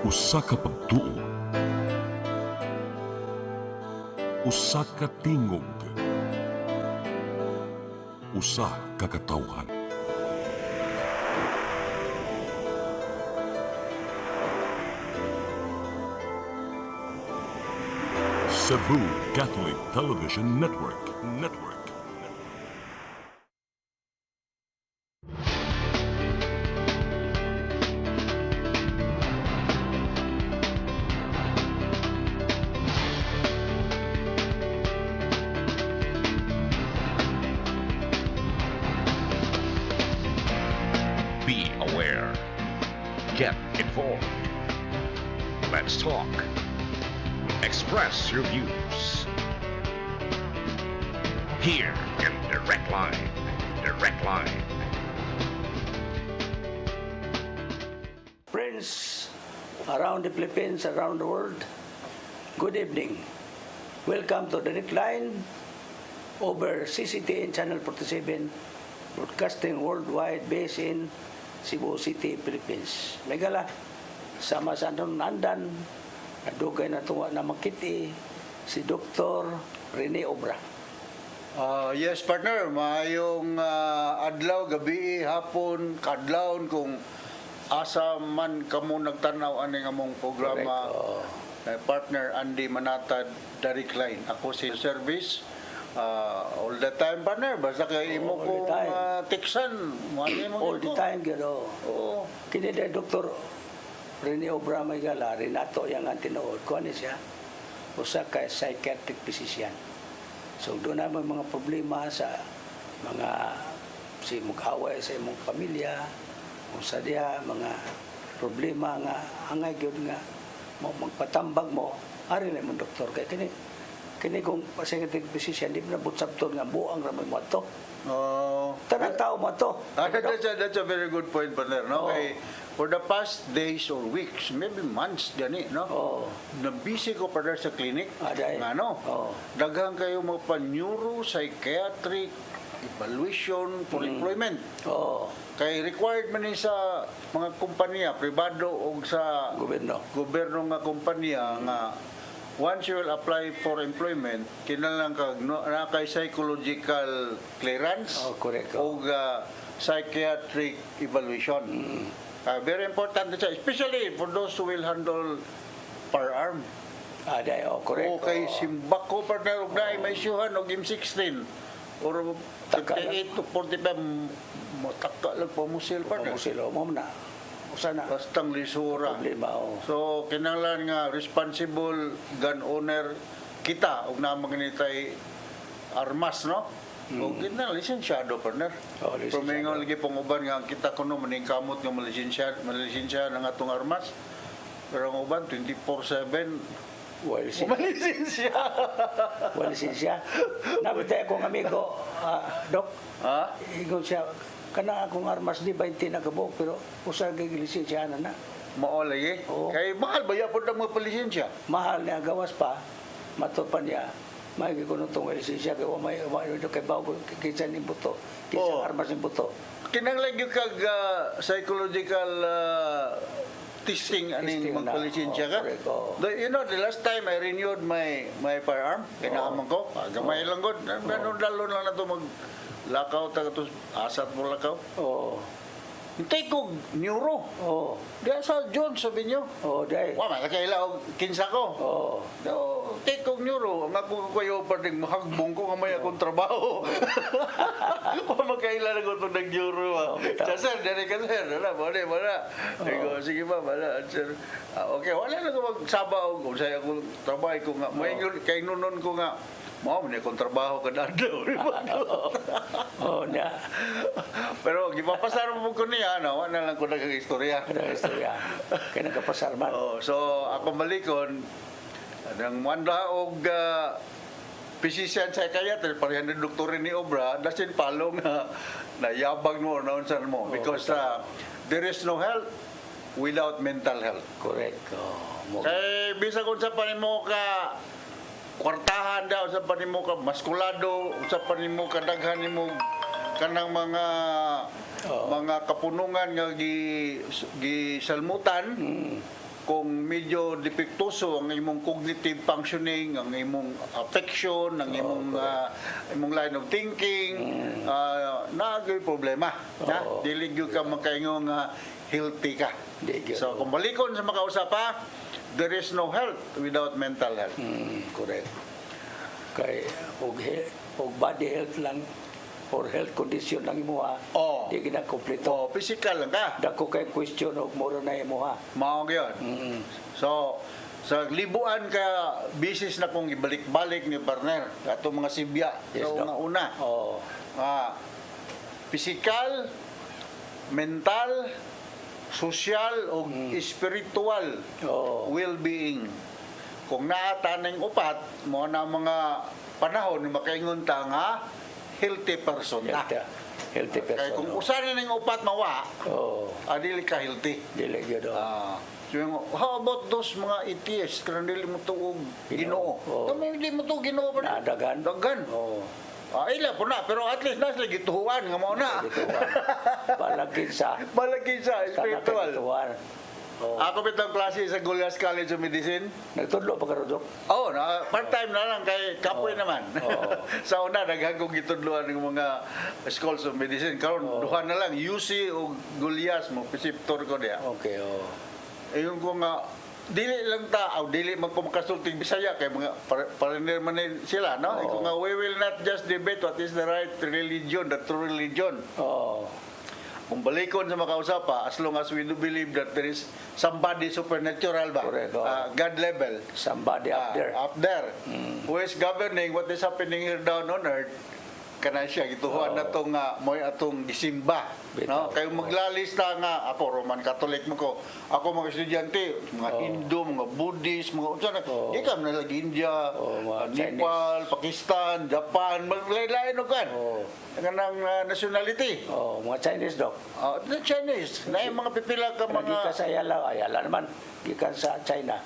Usa ka pagtuo, usa ka tingog, usa ka katawhan. Cebu Catholic Television Network. Be aware. Get informed. Let's talk. Express your views. Here in Direct Line. Direct Line. Friends around the Philippines, around the world, good evening. Welcome to Direct Line over CCTN Channel 47, broadcasting worldwide based in Cebu City, Philippines. Megala, sama sa nandan, nadugay na tuwa na makiti, si Dr. Rene Obra. Yes, partner. Maayong adlaw, gabi, hapon, kadlawon kung asa man kamo nagtanaw aning among programa. Partner Andy Manatad, Direct Line. Ako si service. All the time, partner. Basta kay imo All ko the time. tiksan. All the time, gano. Oo. Kini de Dr. Rene Obra may gala, Renato yang ang tinuod. Kuha ni siya, usa ka psychiatric physician. So doon naman mga problema sa mga si mag-away sa imong pamilya, kung sa diha, mga problema nga angay gyud nga mo magpatambag mo, ari na imong doktor kay kini kung psychiatric physician di na butsabton nga buang ra may mo to. Tanang tao mo to. That's a very good point, partner. No? Oo. Kay, for the past days or weeks, maybe months, gani, no? Oo. Na-busy ko partner sa clinic. Aday. Nga, no? Oo. Daghang kayo magpa-neuropsychiatric evaluation for employment. Oo. Kay required man ni sa mga kumpanya, pribado o sa gobyerno nga kumpanya nga once you will apply for employment, kinahanglan kag na kay psychological clearance Correct. o psychiatric evaluation. Very important siya, especially for those who will handle firearm. Aday, correct. O kay simbako partner og naay may isyuhan og M16 or Taka 38 to 45 mataka lang pamusil partner. Pamusilo mo na. Usa na. Bastang lisura. Problema, oo. So kinahanglan nga responsible gun owner kita og namang ganitay armas, no? O kinahanglan lisensyado partner. Oo, lisensyado. Pumingon lagi panguban nga ang kita kuno maningkamot nga malisensya ng atong armas. Pero ang uban 24/7 malisensya. Wala siya. Nabitay akong amigo, Dok. Ha? Igon siya, kana akong armas di 20 na kabok, pero usa kay lisensya na. Mao lagi. Oo. Kay mahal ba ya pud ang mga palisensya? Mahal niya gawas pa, matupan niya. May gikuno tong lisensya kay may kay bago kinsa ni buto. Kinsa Oo. armas ni buto. Kinahanglan gyud kag psychological testing aning Testing na. magpalisensya ka. Correct, oo. You know, the last time I renewed my firearm, kinahaman ko, gamay lang gud. Meron dalon lang na to mag lakaw ta to asat mo lakaw. Oo. Hintay ko neuro. Oo. Diya sa John sabi niyo. Oo, dai. Wa man kaila og kinsa ko. Oo. No, take kong neuro. Ang ako kayo pa rin mahagbong ko nga may akong trabaho. Wa makaila na ko itong nag-neuro. bitaw. Sir, dali ka sir. Wala, wala. Digo, sige ba, wala. Sir. Okay, wala na ko magsabaw. Kung sa'yo akong trabaho ko nga. May kay nunon ko nga. Mao man akong trabaho kada adlaw. Oo, na. Pero gipapasar mo ko niya, ano, wala lang ko nag-istorya. Kada istorya. Kaya nagkapasarman. Oh, so ako malikon nang manda og physician psychiatrist parehan ni doktor ni Obra dasin palong nayabag mo naunsan mo because there is no health without mental health. Correct. Oo. Kay bisa kung sa panimo ka kwartahan daw sa panimo ka maskulado sa panimo ka daghan nimo kanang mga kapunungan nga gisalmutan kung medyo depektuso ang imong cognitive functioning, ang imong affection, ang imong line of thinking, naagay problema. Na? Dili gyud ka makaingon nga healthy ka. Di gyud. So kung balikon sa makausapa, there is no health without mental health. Correct. Kay og body health lang or health condition lang imo ha. Oh. Di gina kompleto. O physical lang ka. Dako kay question og mura na imo ha. Mao gyud. So sa libuan ka bisis na kong ibalik-balik ni partner ato mga sibya. Yes, So Doc. una, Oh. physical, mental, social o spiritual Oh. well-being. Kung naata ning upat mo na mga panahon makaingon ta nga healthy person ta. Healthy Kaya person. kung usa na ning upat mawa, Oh. dili ka healthy. Dili gyud. So yung, how about those mga atheists kanang dili mo tuog Ginoo? Oo. Dili mo tuog Ginoo ba? Nadagan. Dagan. Oh. Ila po na, pero at least nasa gituhuan nga mo na. Balagin sa Balagi sa spiritual. spiritual. Oh. Ako bitang klase sa Goliath College of Medicine. Nagtudlo pa ka Dok? Oh, na part-time na lang kay kapoy naman. Oo. Sa una daghan kong gitudloan ng mga schools of medicine karon duha na lang UC o Goliath mo preceptor ko diya. Okay, oh. Ayun ko nga dili lang ta dili man ko makasulting Bisaya kay mga partner man sila no. Ayun ko nga we will not just debate what is the right religion, the true religion. Oh. Kung balikon sa makausapa, as long as we do believe that there is somebody supernatural ba? Correct, oh. God level. Somebody up there. Up there. Who is governing what is happening here down on earth. Kana siya, gituhuan na itong mo'y atong gisimba. No? Bitaw. Kayo maglalista nga, ako Roman Catholic mo ko, ako mga estudyante, mga Hindu, mga Buddhist, mga unsa na, di ka na lagi India, Mga Nepal, Pakistan, Japan, maglain-lain o kan. Ng nationality. Oh, mga Chinese Dok. The Chinese, na yung mga pipila ka Mga mga... sa Ayala naman. Gikan sa China.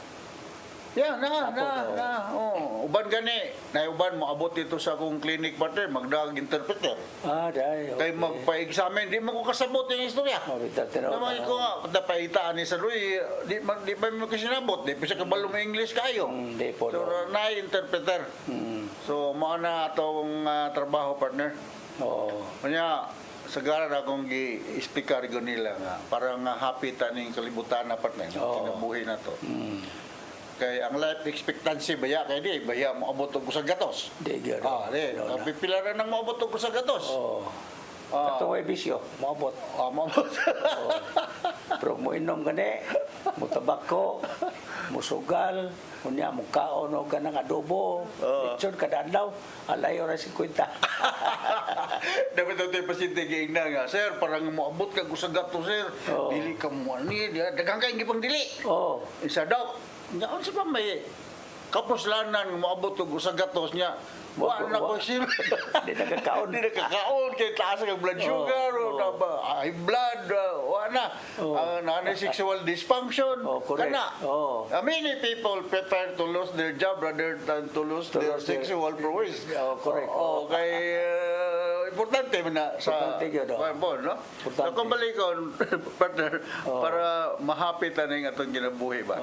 Uban gani, na uban mo abot dito sa akong clinic partner, magdag interpreter. Dahil. Kay magpa-examine, di mo ko kasabot yung istorya. Mabita tinaw. Naman ko nga, napaitaan ni sa Luy, di pa mo kasinabot, di pa siya kabalo mo English kayo. Hindi po. So, na-interpreter. So, mao na atong trabaho partner. Oo. Kanya, sagara na akong gi-speaker ko nila nga, para nga happy taning kalibutan na partner, kinabuhi na to. Kay ang life expectancy baya kay di baya mo abot og sa gatos. Di gyud. Di pipila ra nang moabot og sa gatos. Oo. Katong ay bisyo, maabot. Moabot. Pero mo inom gani, mo tabako, mo sugal, unya mo kaon og kanang adobo, lechon kada adlaw, alayo ra 50. Dapat tayo pasyente giingna nga, sir, parang moabot ka sa gatos, sir. Dili ka mo ani, daghang kay gipang dili. Oh. Isa daw. Nga sa pa may kapuslanan moabot og sa gatos niya. Wa na ko siya. Di nakakaon. Di nakakaon kay taas ang blood sugar o high blood wa na. Ang sexual dysfunction correct. kana. Many people prefer to lose their job rather than to lose their sexual prowess. Correct. Kay importante man na sa Importante yun, no? So kung balikon partner para mahapit aning atong kinabuhi ba?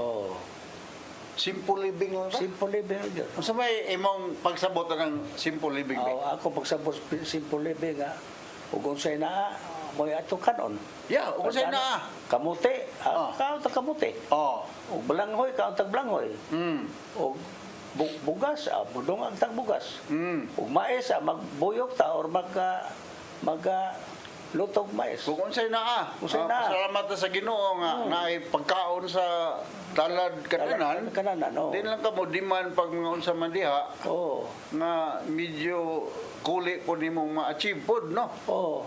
Simple living lang ba? Simple living yun. Unsa may imong pagsabot ng simple living ba? Ako pagsabot simple living ug unsay na mo ato kanon. Yeah, ug say na. Kamuti, kaon ta kamuti. Ug balanghoy, kaon tag balanghoy. Ug bugas, budong ang tag bugas. Ug mais, magbuyok ta or lutog mais. Kung unsay na salamat sa Ginoo nga naay pagkaon sa talad kananan. Din lang ka mo diman pag mga unsa man diha. Nga medyo kuli po nimong ma-achieve pod no.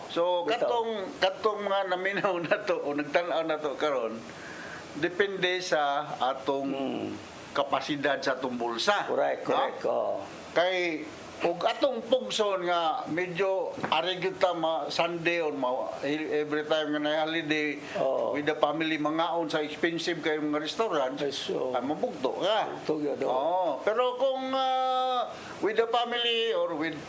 So katong mga naminaw na to o nagtan-aw na to karon depende sa atong kapasidad sa atong bulsa. Correct. Kay ug atong pugson nga medyo ari gyud ta Sunday on every time nga na holiday with the family mangaon sa expensive kay mga restaurant ay mabugto ka. Pero kung with the family or with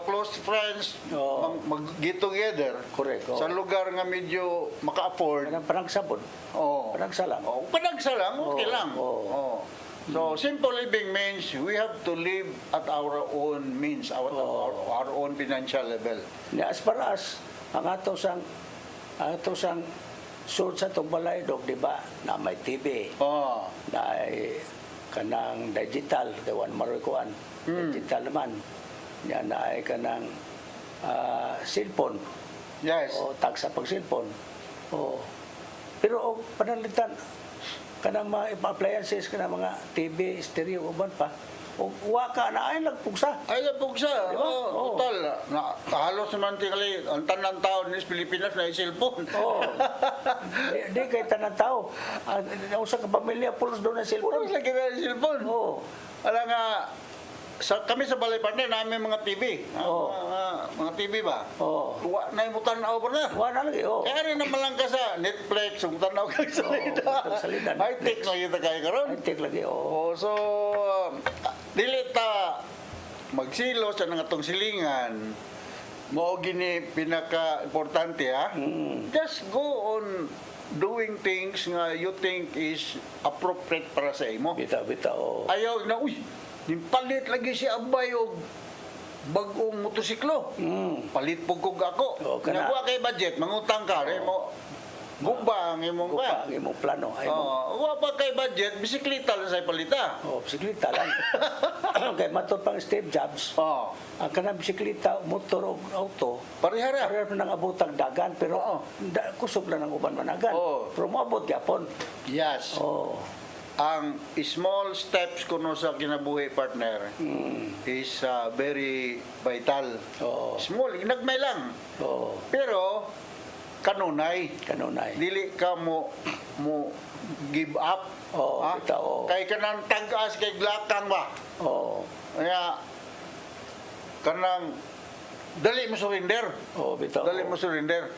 close friends, Oo. mag-get together Correct, oo. sa lugar nga medyo maka-afford. Kanang parang sabon. Oh. Panagsa lang. Oh, panagsa lang, okay Oo, lang. oo. Oh. So, simple living means we have to live at our own means, our own financial level. Ni as far as ang ato sang sud sa tong balay dog, di ba? Na may TV, Oh. na ay kanang digital, dawan maroy kuan. Digital naman. Nya na ay kanang cellphone. Yes. O tagsa pag cellphone. O pero og panalitan kanang mga appliances kanang mga TV, stereo uban pa. O wa ka na ay nagpugsa. Ay, pugsa. Di ba? Oo. Total. Halos naman tingali, ang tanang tao ng Pilipinas na cellphone. Oo. Di kay tanan tao. Usa ka pamilya pulos do na Puro cellphone. lagi na yung cellphone. Oo. Alam nga, kami sa balay partner namin mga TV. Oo. Mga TV ba? Oo. Wa na yung tanaw pa na. Wa na lagi. Oo. Kaya rin naman lang ka sa Netflix, yung tanaw ka sa Oo, salida, High-tech na kita kayo karon. High-tech lagi. Oo. Oh, so, dili ta magsilo sa nga tong silingan. Mao gini pinaka-importante ha. Just go on doing things nga you think is appropriate para sa imo. Bita. Oo. Ayaw na, uy, nipalit lagi si Abay og bagong motosiklo. Palit po kog ako. Oo, kana. Nakuha kay budget, mangutang ka, mo gubang imong Gupa ba? ang imong plano. Ay mo. Wa pa kay budget, bisikleta lang sa palita. Oh, bisikleta lang. Kay matud pang Steve Jobs. Oh, Ang kanang bisikleta, motor o auto, parihara. pareho nang abutang dagan pero Oo. kusog lang ang uban managan. Oo. Pero moabot gyapon. Yes. Oh. Ang small steps kuno sa kinabuhi partner is very vital. Oo. Small, inagmay lang. Oh. Pero kanunay. Kanunay. Dili ka mo give up. Oo, ha? bitaw, oo. Kay kanang tag-as kay glakang ba. Oh. Kaya kanang dali mo surrender. Oh, bitaw. Dali mo surrender.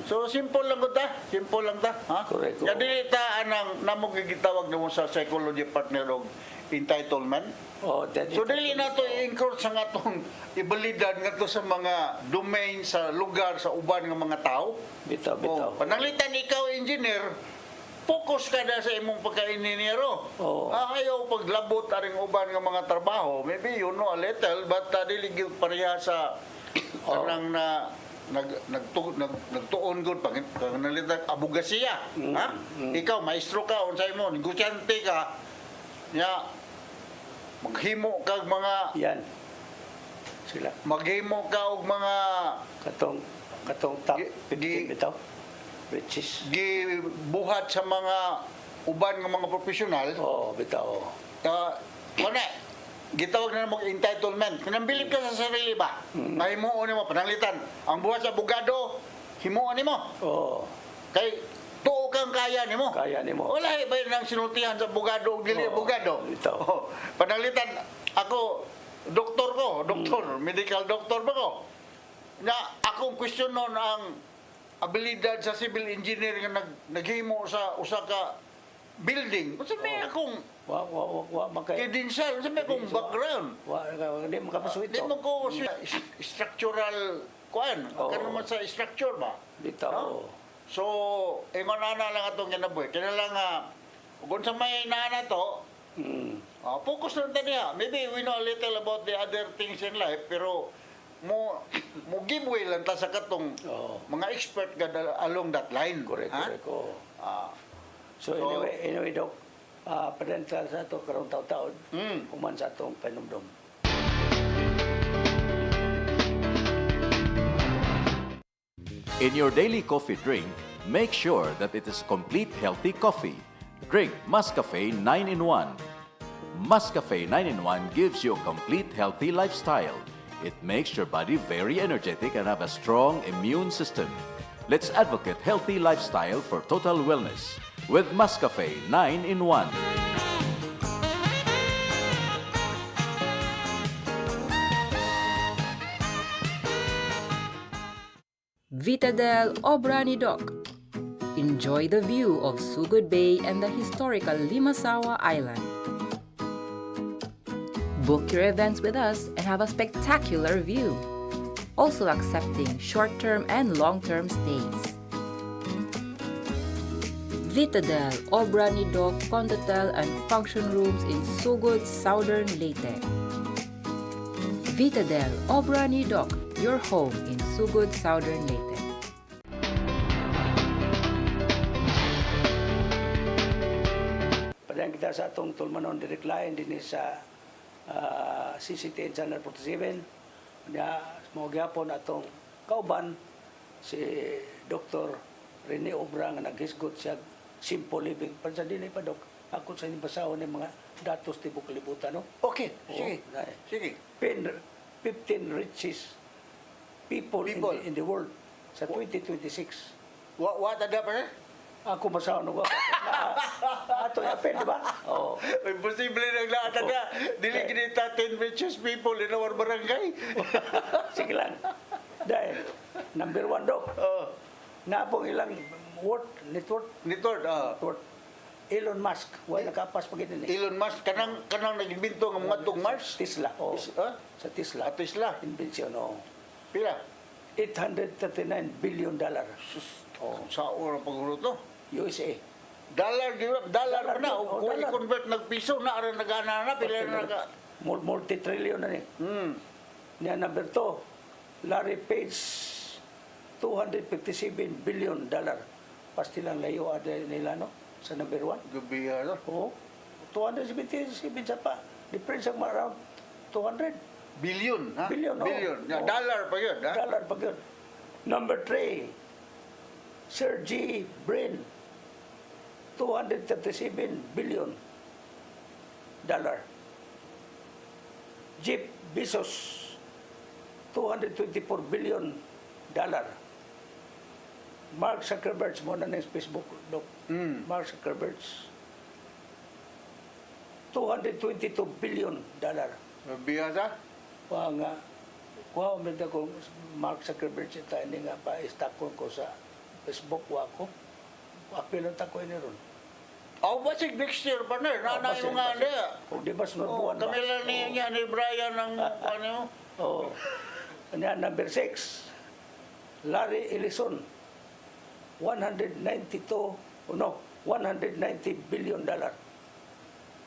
So simple lang ta, simple lang ta, ha? Correct, Ya oo. dili ta anang namo gigitawag nimo sa psychology partner og entitlement. Oh, So dili na to i-encourage sa atong ibalidad ngadto sa mga domain sa lugar sa uban nga mga tao. Bitaw. Oh, pananglitan ikaw engineer, focus ka na sa imong pagka-inhinyero. Oo. Ayaw paglabot aring uban nga mga trabaho. Maybe you know a little but dili gyud pareha sa kanang na nagtuon gud pag nalitan abogasiya. Ha? Ikaw maestro ka unsay mo, negosyante ka. Ya maghimo kag mga Yan. Sila. maghimo ka og mga Katong top Gi- 15 bitaw. Riches. gibuhat sa mga uban nga mga profesional. Oh, bitaw. Wala. Gitawag na mo entitlement. Kung bilib ka sa sarili ba? Mahimuon mo pananglitan. Ang buhat sa abogado, himuon nimo. Oh, Kay tuo kang kaya nimo. kaya nimo. Wala ba nang sinultihan sa abogado o dili Oo, abogado? ito. Oh, pananglitan ako doktor ko, medical doctor ba ko? Na akong question noon ang abilidad sa civil engineer nga naghimo sa usa ka building. Sa may akong Wa makay. credential, sa may akong background. Hindi makapasuit. Di mo ko structural kuan, Oo. kano man sa structure ba? Bitaw. No? So, ingon ana lang atong kinabuhi. Kaya lang kung sa may inaana to, focus lang ta niya. Maybe we know a little about the other things in life, pero mo give way lang ta sa katong Oo. mga expert along that line. Correct, ha? correct. Oh. Ah, So anyway, Doc, padentral sa ito karong taon-taon, human sa itong panumdum. In your daily coffee drink, make sure that it is complete healthy coffee. Drink Muscafe 9-in-1. Muscafe 9-in-1 gives you a complete healthy lifestyle. It makes your body very energetic and have a strong immune system. Let's advocate healthy lifestyle for total wellness with Muscafe 9-in-1. Vitadel Obrani Dock. Enjoy the view of Sugod Bay and the historical Limasawa Island. Book your events with us and have a spectacular view. Also accepting short-term and long-term stays. Vitadel, Obra ni Doc, Condotel, and function rooms in Sugod, Southern Leyte. Vitadel, Obra ni Doc, your home in Sugod, Southern Leyte. Padayon kita sa atong tulmanon direct line din sa CCTN Channel 47. Mga gyapon atong kauban si Dr. Rene Obra nga naghisgot siya simple living. Pansa din pa dok. Ako sa inyong basahon ng mga datos tibok kalibutan, no? Okay, sige. Oo, Sige. 15 richest people, in the world sa 2026. What ada pa? Ako basahon ng wako. Ato yung pen, di ba? Oo. Imposible nang lahat na. Dili kinita 10 richest people in our barangay. Sige lang. Dahil, number 1 dok. Oh, Napong ilang network. Network. Elon Musk. Wala nakapas pa ganyan eh. Elon Musk kanang nag-imbento ng mga tong Mars. Tesla. Oh. Ah? Sa Tesla. Tesla. Invention, oh. Pila? $839 billion. Oh. Sa oras paguro to. USA. Dollar pa na. Oh, Kung dollar. i-convert nagpiso na aron nagana na pila na naka. Multi-trillion na ni. Niya number 2, Larry Page, $257 billion. Pastilang layo ada nila, no? Sa number 1. Gabi ano? Oo. 277 sa pa. Difference ang around 200. Billion, ha? Billion, oh. Billion. Oh. Dollar pa yun, ha? Dollar pag yun. Number 3, Sergey Brin, $237 billion. Jeff Bezos, $224 billion. Mark Zuckerberg, mo na ng Facebook, Doc. Mark Zuckerberg, $222 billion. Biyasa? Kuha umita ko Mark Zuckerberg ita ini nga pa istakon ko sa Facebook wa ko. Apilon ta ko ini ron. Aw basig next year pa na. Nana yung nga niya. O di ba sunod Oh, buwan ba? kami lang niya ni Brian ng ano. Oh. Ano number 6. Larry Ellison. $190 billion.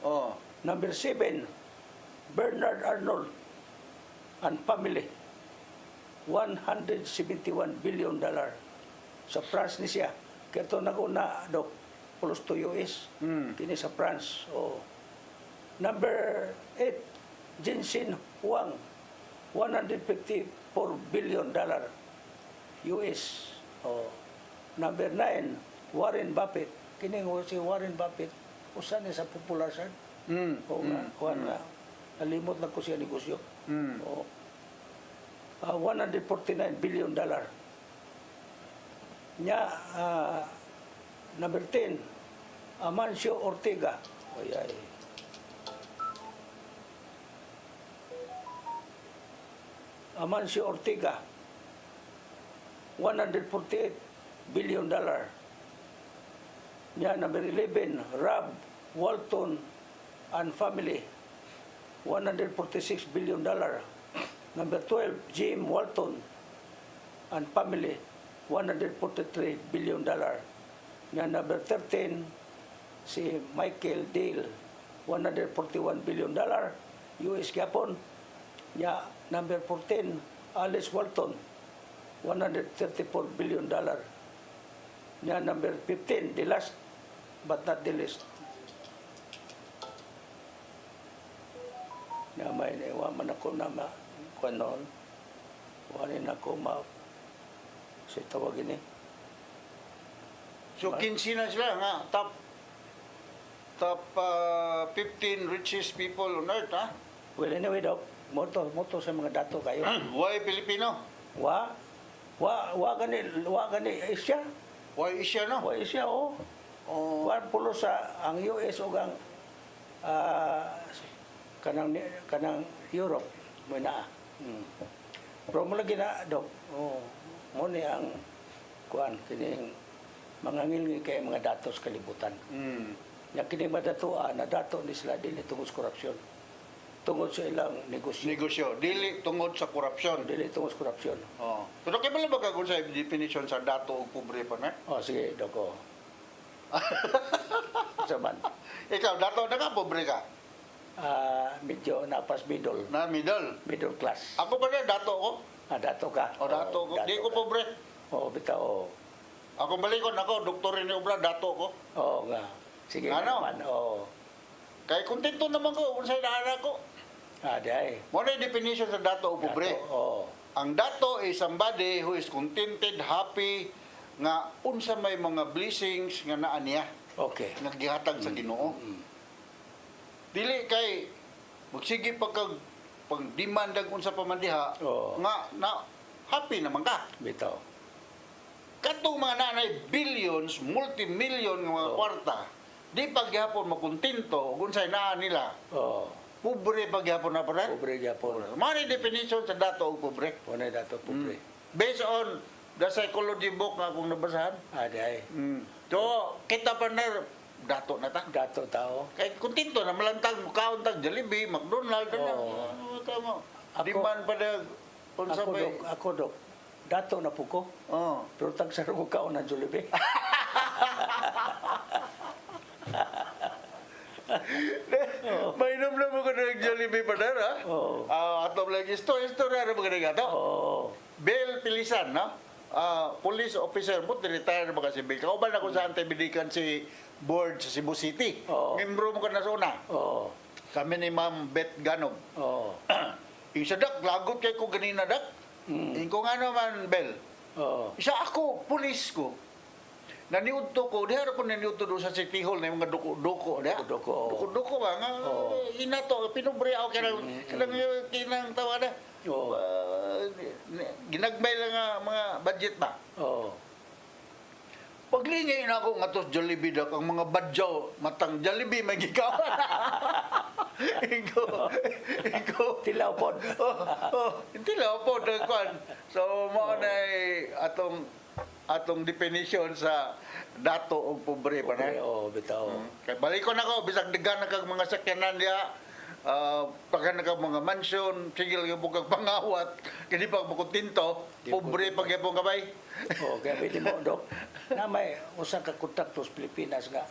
Oh. Number 7, Bernard Arnold and family, $171 billion. Sa France ni siya. Kaya ito nag-una, Dok, pulos to US. Kini sa France. Oh. Number 8, Jensen Huang, $154 billion. US. Oh. Number 9, Warren Buffett. Kini si Warren Buffett, usan niya sa popular side. O nga, kuhan nga. Nalimot na ko siya negosyo. O. $149 billion. Nya, number 10, Amancio Ortega. Ay. Amancio Ortega, $148 billion. Nya, number 11, Rob Walton and family, $146 billion. Number 12, Jim Walton and family, $143 billion. Nya, number 13, si Michael Dale, $141 billion, US Japon. Nya, number 14, Alice Walton, $134 billion. Nya, number 15, the last but not the least. Nya, may naiwaman ako na kuanon. Wanin ako si tawagin eh. So 15 na sila nga top 15 richest people on earth, ha? Well, anyway, Doc, moto sa mga dato kayo. Why Filipino? Wa gani Asia. Why Asia, no? Wa Asia, oh. Oh, Wa pulo sa ang US o ang kanang Europe mo na. Pero mo lagi na, Doc. Oh, mo ni ang kuan kining mga ngilngi kay mga datos kalibutan. Nya kini madatuan na dato ni sila din tungod sa korupsyon. tungod sa ilang negosyo. Negosyo, dili tungod sa korupsyon. Dili tungod sa korupsyon. Oh. Pero kaya pala ba kung sa definition sa dato o pobre pa na? Oh, sige, doko. Saman. Ikaw, dato na ka, pobre ka? Medyo napas middle. Na middle. Middle class. Ako ba na, dato ko? Dato ka. O dato ko? Di ko ka. pobre. Oo, bitaw. Oo. Ako balikon ako, doktor ni Obra, dato ko. Oo nga. Sige Ano? naman. Oo. Kaya kontento naman ko kung sa'yo na ko. Day. Mo na yung definition sa dato o pobre. Dato, oo. Ang dato is somebody who is contented, happy, nga unsa may mga blessings nga naa niya, Okay. nga gihatag sa Ginoo. Dili kay magsige pag demand ang unsa pa man diha, Oo. nga na happy naman ka. Bitaw. Katong mga nanay billions, multi-million nga mga Oo. kwarta, di pagyapon makontento kung unsay naa nila. Oo. Pobre pagyapon na pa rin. Pobre gyapon. Mao ni definition sa dato o pobre. Punay dato pobre. Based on the psychology book nga akong nabasahan. Day. So, kita pa na dato na ta. Dato tao. Kay kontento na malantag mukaon tag Jollibee, McDonald's na. Oo. Ano tama? Ako- Diman pa na kung Ako sabay. dok, ako dok. Dato na po ko. Oh. Pero tag sa rugo ka ng Jollibee. Mainom na mo ko ng Jollibee pa na, ha? Oo. Atong lagi story ano mga gato? Oo. Bel Pilisan, no? Police officer mo, retire na ba kasi Bel? Kauban ako sa antibidikan si board sa Cebu City. Oo. Membro mo ka na sa una. Oo. Kami ni Ma'am Beth Ganog. Oo. Isa dak, lagot kay ko ganina dak. Kung ano man, Bel. Oo. Isa ako, pulis ko. Naniudto ko, di harap ko naniudto doon sa City Hall na yung mga duko-duko. Duko-duko. Duko-duko ba? Nga, Oo. inato, pinubre ako kinang tawa na. Oo. Ginagbay lang nga mga budget ba? Oo. Paglingay na ako nga to Jollibee dak, ang mga badyaw, matang Jollibee, may gigawan. Ikaw. Tilaw pod. Hindi lang po, dagkwan. So, mo na atong definition sa dato o pobre pa na. Oo, bitaw. Kaya balikon ako, bisag digan na kag mga sakyanan diya, pagka na kag mga mansion, sigil ka kag pangawat, kaya pag makutinto, pobre pag yapong kabay. Oo, kaya pwede mo, Dok. Na may usa ka kontakto sa Pilipinas nga.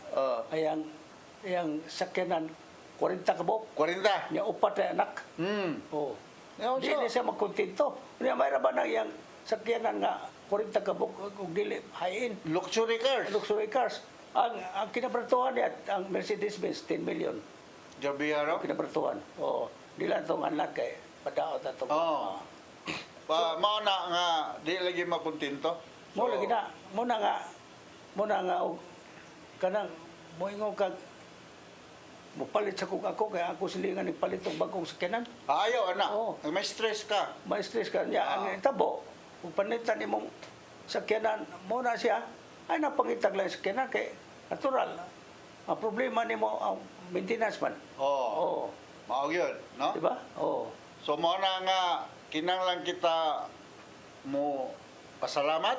Ayang sakyanan, 40 kabok. 40. Niya upat na anak. Oo. Ngayon Di siya. na siya magkontento. Niya may raban ang iyang sakyanan nga 40 kabok ug dili hain. Luxury cars. Luxury cars. Ang kinabratuhan niya, ang Mercedes-Benz, 10 million. Jabi araw. Kinabratuhan. Oo. Di lang itong anak kay padaot na itong... Oo. Mao na nga, di lagi makontento. Mo lagi na, muna nga, og kanang, moingo kag, mupalit sa kung ako, kaya ako silingan nagpalit ng bagong sakyanan. Ayaw, anak. Oo. May stress ka. May stress ka niya, ang tabo, kung panitan ni mong sakyanan, muna siya, ay napangitag lang yung sakyanan, kay natural. Ang problema ni mo, ang maintenance man. Oo. Oo. Mao yun, no? Di ba? Oo. So, mao na nga, kinanglan kita mo pasalamat,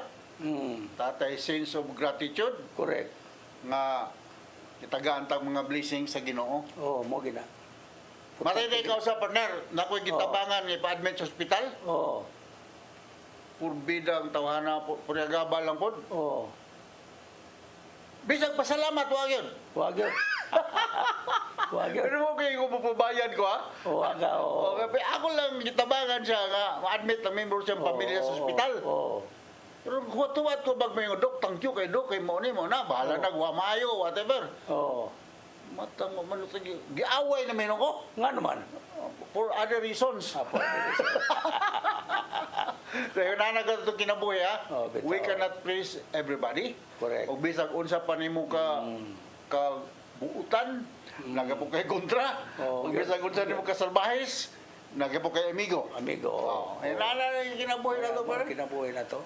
tatay sense of gratitude, Correct. nga itagaan tag mga blessings sa Ginoo. Oo, mo gina. Matay ikaw sa partner, nakoy gitabangan ni pa-admit sa ospital, Oo. purbida ang tawhana, puryagaba lang po. Oo. Bisag pasalamat, wag yun. Wag yun. Wag yun. Pero mo kayo kung pupubayan ko, ha? Wag ka, oo. Okay, ako lang gitabangan siya nga, ma-admit na member siyang pamilya sa ospital. Oo. Pero huwat-huwat ko bag may dok, thank you kay dok, kay mo ni mo na, bahala na, wa maayo, whatever. Oo. Matang mo man giaway naman ako Nga naman. for other reasons. Apo. Kaya nanagat itong kinabuhi, ha? Oh, bitaw. We cannot please everybody. Correct. O bisag unsa pa nimo ka buutan, nagapo kay kontra. Oh, O bisag unsa nimo ka salbahis, nagapo kay amigo. Amigo. Oh, ay nana yung kinabuhi na to, pare. Kinabuhi na to.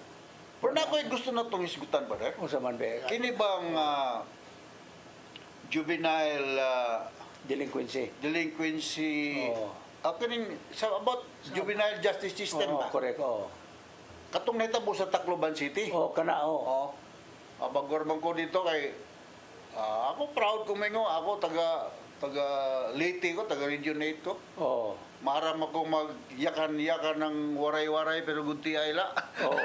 Pero na ako'y gusto na itong isgutan, pare. Kung sa man be, Kini bang juvenile delinquency. delinquency Oo. kining sa about juvenile justice system Oo, ba? correct. Oo. Katong nahitabo sa Tacloban City. Oo, kana, oo. Oh. Abagor man ko dito kay ako proud ko mingo, ako taga taga Leyte ko, taga Region 8 ko. Oh. Maram ako magyakan-yakan ng waray-waray pero gunti ay la. Oh.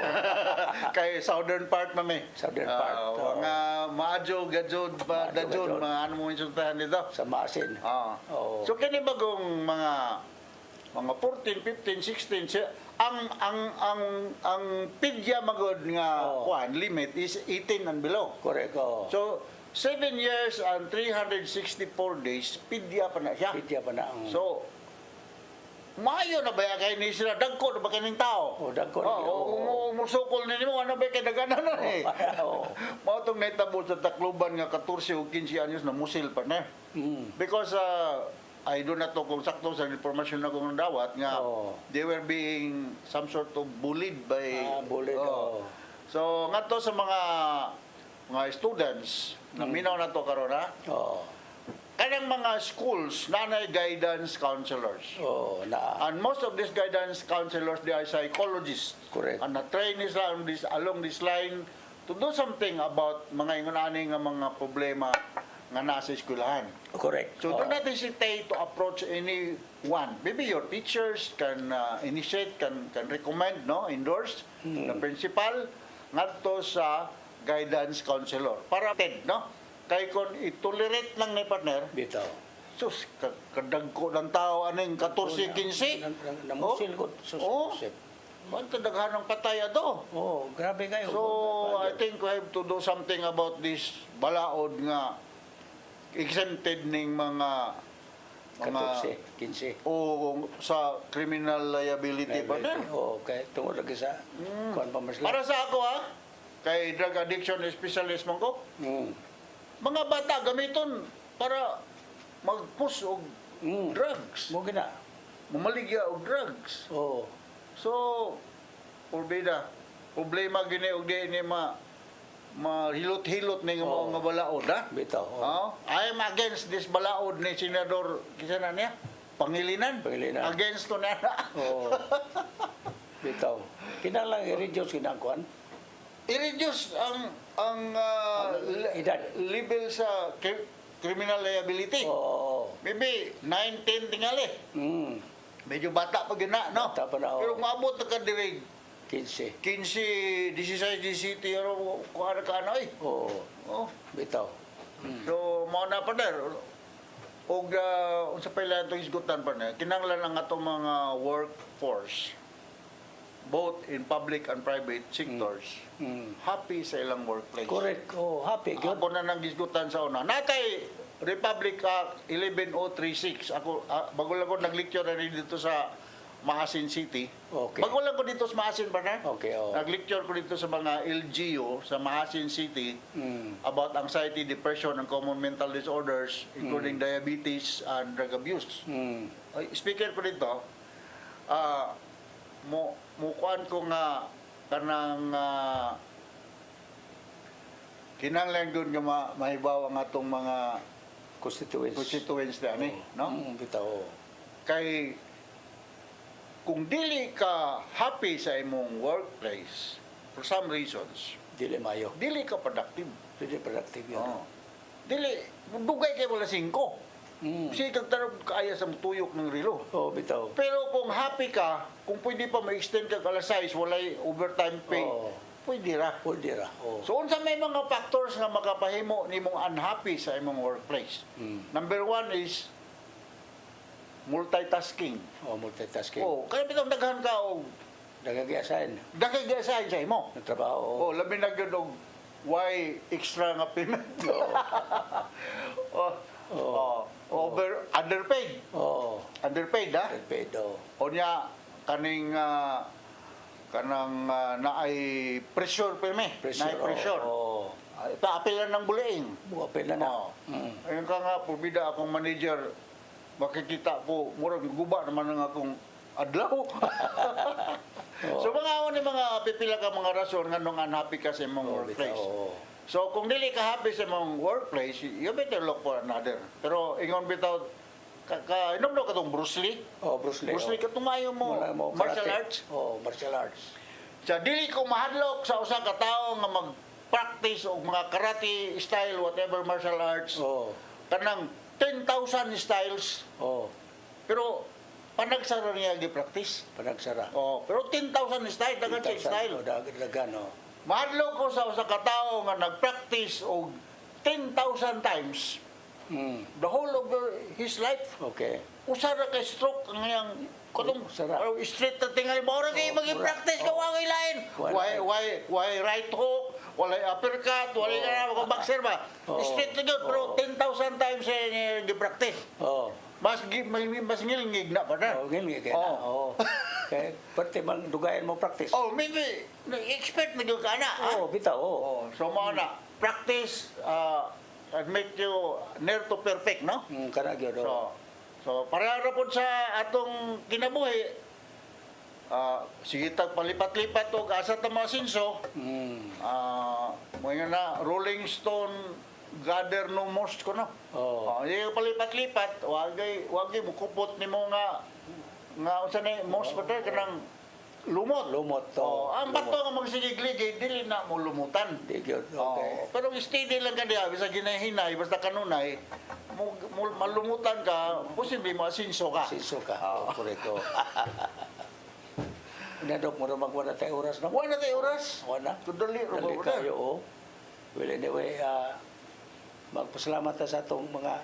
Kay southern part mami. Southern part, oo. Mga maadyo, gadjod, dadjod, gadjod. mga ano mo insultahan dito. Sa Masin. Ah. Oo. So kini bagong mga 14, 15, 16 ang pidya magod nga Oo. kuan limit is 18 and below. Correct. Oh. So 7 years and 364 days pidya pa na siya. Pitya pa na ang... So maayo na ba kay ni sila dagko na ba kining tao? Oh, dagko na Oh, gyud. musukol ni mo ano ba kay daganan na eh. Oo. Mao tong nahitabo sa Tacloban nga 14 o 15 anyos na musil pa na. Mm. Because I do not know kung sakto sa informasyon na kong dawat nga Oo. they were being some sort of bullied by Bullied. Oo. Oh. So ngadto sa mga students na minaw na to karon ha. Oh. Kanang mga schools nanay guidance counselors. Oh, na. And most of these guidance counselors, they are psychologists. Correct. And na-train nila along this line to do something about mga ingon-ani nga mga problema nga nasa eskwelahan. Correct. So don't hesitate to approach anyone. Maybe your teachers can initiate, can recommend, no, endorse the principal ngadto sa guidance counselor. Para no? Kay kon i-tolerate lang ni partner, Bitaw. sus, kadagko ng tao, aning 14, 15. Namusil ko. Oh, Banta daghan ng patay ato. Oh, grabe kayo. So, I think we have to do something about this balaod nga exempted ning mga 14, 15. o sa criminal liability pa na. Oh, kay tungod lagi sa kuan pa mas. Para sa ako ha, kay drug addiction specialist man ko, mga bata gamiton para mag-push og drugs. Mo gina. Mamaligya og drugs. Oh. So, porbida, problema gini og di ni mahilot-hilot ni mga balaod ha. Bitaw. Oh, I am against this balaod ni Senador kisa na niya Pangilinan. Pangilinan. Against to na. Oh. Bitaw. Kinahanglan i-reduce kinangkuan. I-reduce ang Edad. level sa criminal liability. Oo. Maybe 9, 10 tingali. Medyo bata pa gina, no? Bata pa na, oo. Pero maabot na ka diri 15. 15, 16, 17, ano, kung ano ka ano eh. Oo. Oh. Bitaw. So, mao na pa der. Og unsa pa ila itong isgutan pa na, kinahanglan ang atong mga workforce, both in public and private sectors, happy sa ilang workplace. Correct. Oh, happy. Good. Ako na nang gisgutan sa una. Natay Republic Act 11036. Ako bago lang ko nag-lecture na rin dito sa Maasin City. Okay. Bago lang ko dito sa Maasin, partner. Okay, oh. Nag-lecture ko dito sa mga LGU sa Maasin City about anxiety, depression, and common mental disorders, including diabetes and drug abuse. Ay, speaker ko dito, mukuan ko nga kanang kinahanglan gud nga mahibaw ang atong mga constituents ani, no? Bitaw. Kay kung dili ka happy sa imong workplace for some reasons, Dili mayo. dili ka productive. Dili productive yun. Oh. Dili dugay kay wala 5. Sige kag tarog kaaya sa tuyok ng relo. Oh, bitaw. Pero kung happy ka, kung pwede pa ma-extend ka alas 6, walay overtime pay, Oo. pwede ra. Pwede ra. Oh. So unsa may mga factors nga makapahimo nimong unhappy sa imong workplace? Number 1 is multitasking. Oh, multitasking. Oh, kaya bitong daghan ka og Nagagyasan. daghan sa imo. Ng trabaho. Oh, labi na gyud og why extra nga payment. Underpaid. Oh. Underpaid ha? Paid. Oh. O niya kaning kanang naay pressure pa mi. Naay pressure. Oh. Paapilan ng buliing. Buka pila na. Oh. Ayun ka nga, pubida akong manager, makikita ko, murag guba naman ang akong adlaw. So mga ni mga pipila ka mga rason nga nung unhappy ka sa imong workplace. Oh. So kung dili ka happy sa imong workplace, you better look for another. Pero ingon bitaw inom na katong Bruce Lee. Oh, Bruce Lee. Bruce Lee katumayo mo Wala mo martial karate. arts. Oh, martial arts. Sa dili ko mahadlok sa usa ka tawo nga mag-practice og mga karate style whatever martial arts. Oh. Kanang 10,000 styles. Oh, Pero panagsara niya gi-practice. panagsara. Oh, pero 10,000 style, dagan siya style. Dagan, oh. Mahadlo ko sa usa ka tawo nga nag-practice og 10,000 times Mm, the whole of his life. okay. Usa ra kay stroke ang iyang katong Usara. straight na tingali mo ra kay Oh, magi-practice mura. ka wa lain. Wala. Why right hook, wala uppercut, wala ka na boxer ba. Oh. Straight na gyud pero 10,000 times niya gi-practice. Oh. Mas ngilingig na pa na. Oh, ganyan kaya na. Oh. Kaya pati mang dugayan mo practice. Oh, maybe expert na gyud ka na. Oh, bitaw, oh. Oh, so mo na practice and make you near to perfect, no? Kana gyud, oh. So para ra pod sa atong kinabuhi, sige tag palipat-lipat og asa ta mga sinso, Mm. mo na Rolling Stone gather no most ko no. Oh. Yung palipat-lipat, wagay mo kupot nimo nga unsa ni most pa kanang lumot. Lumot to. Ang bato nga magsigigligid dili na mo lumutan. Di gyud, Oh, okay. pero steady lang ka diha bisa ginahinay basta kanunay malumutan ka posible mo asinso ka. Siso ka. Oh, koreko. Nadok mo ra magwala tay oras no? Wala tayo oras. Wala. Kudali ro Dali ba kayo, oh. Well, anyway, magpasalamat ta sa atong mga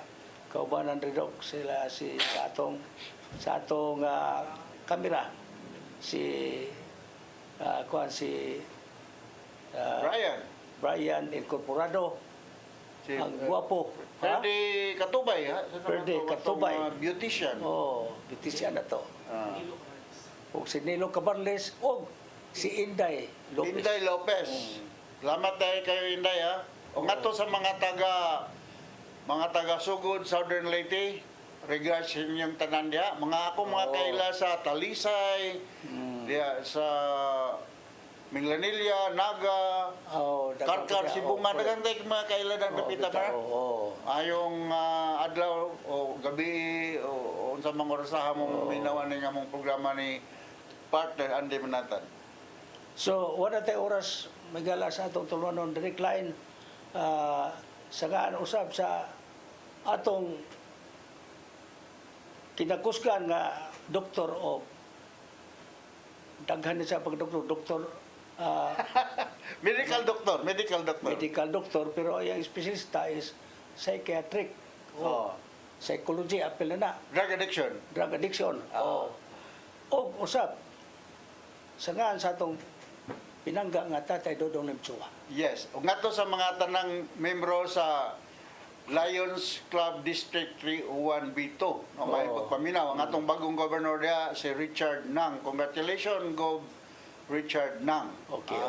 kaubanan ridok sila sa atong kamera si Brian Incorporado, Si ang guwapo. Ha? Ferdy Katubay ha. Ferdy Katubay. Beautician. Oh, beautician na to. Ah. O si Nilo Cabarles o si Inday Lopez. Inday Lopez. Salamat dahil kayo Inday ha. O nga to sa mga taga Sugod, Southern Leyte, regards sa inyong tanan diha. Mga mga kaila sa Talisay, diya sa Minglanilla, Naga, Oh, Karkar, Sibungan, dagang tayo mga kaila ng kapita pa. Oo. Ayong adlaw o gabi o unsa mga orasaha mong minawan ni nga mong programa ni partner Andy Manatan. So, wala tayo oras magala sa atong tuluanon direct line sa gaan usab sa atong kinakusgan nga doktor o daghan na sa pagdoktor medical doctor. medical doctor pero ang espesyalista is psychiatric o psychology apel na Drug addiction. drug addiction o usab sa gaan sa atong pinangga nga Tatay Dodong Limtsua. Yes. Ug ngadto sa mga tanang membro sa Lions Club District 301B2. No, may pagpaminaw ang atong bagong governor dia si Richard Nang. Congratulations, Gov. Richard Nang. Okay,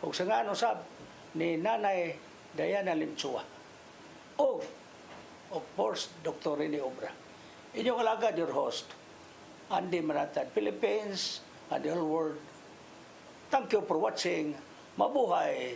o sa nga usab ni Nanay Diana Limtsua. O, of course, Dr. Rene Obra. Inyong alagad, your host, Andy Manatan, Philippines and the whole world. Thank you for watching. Mabuhay!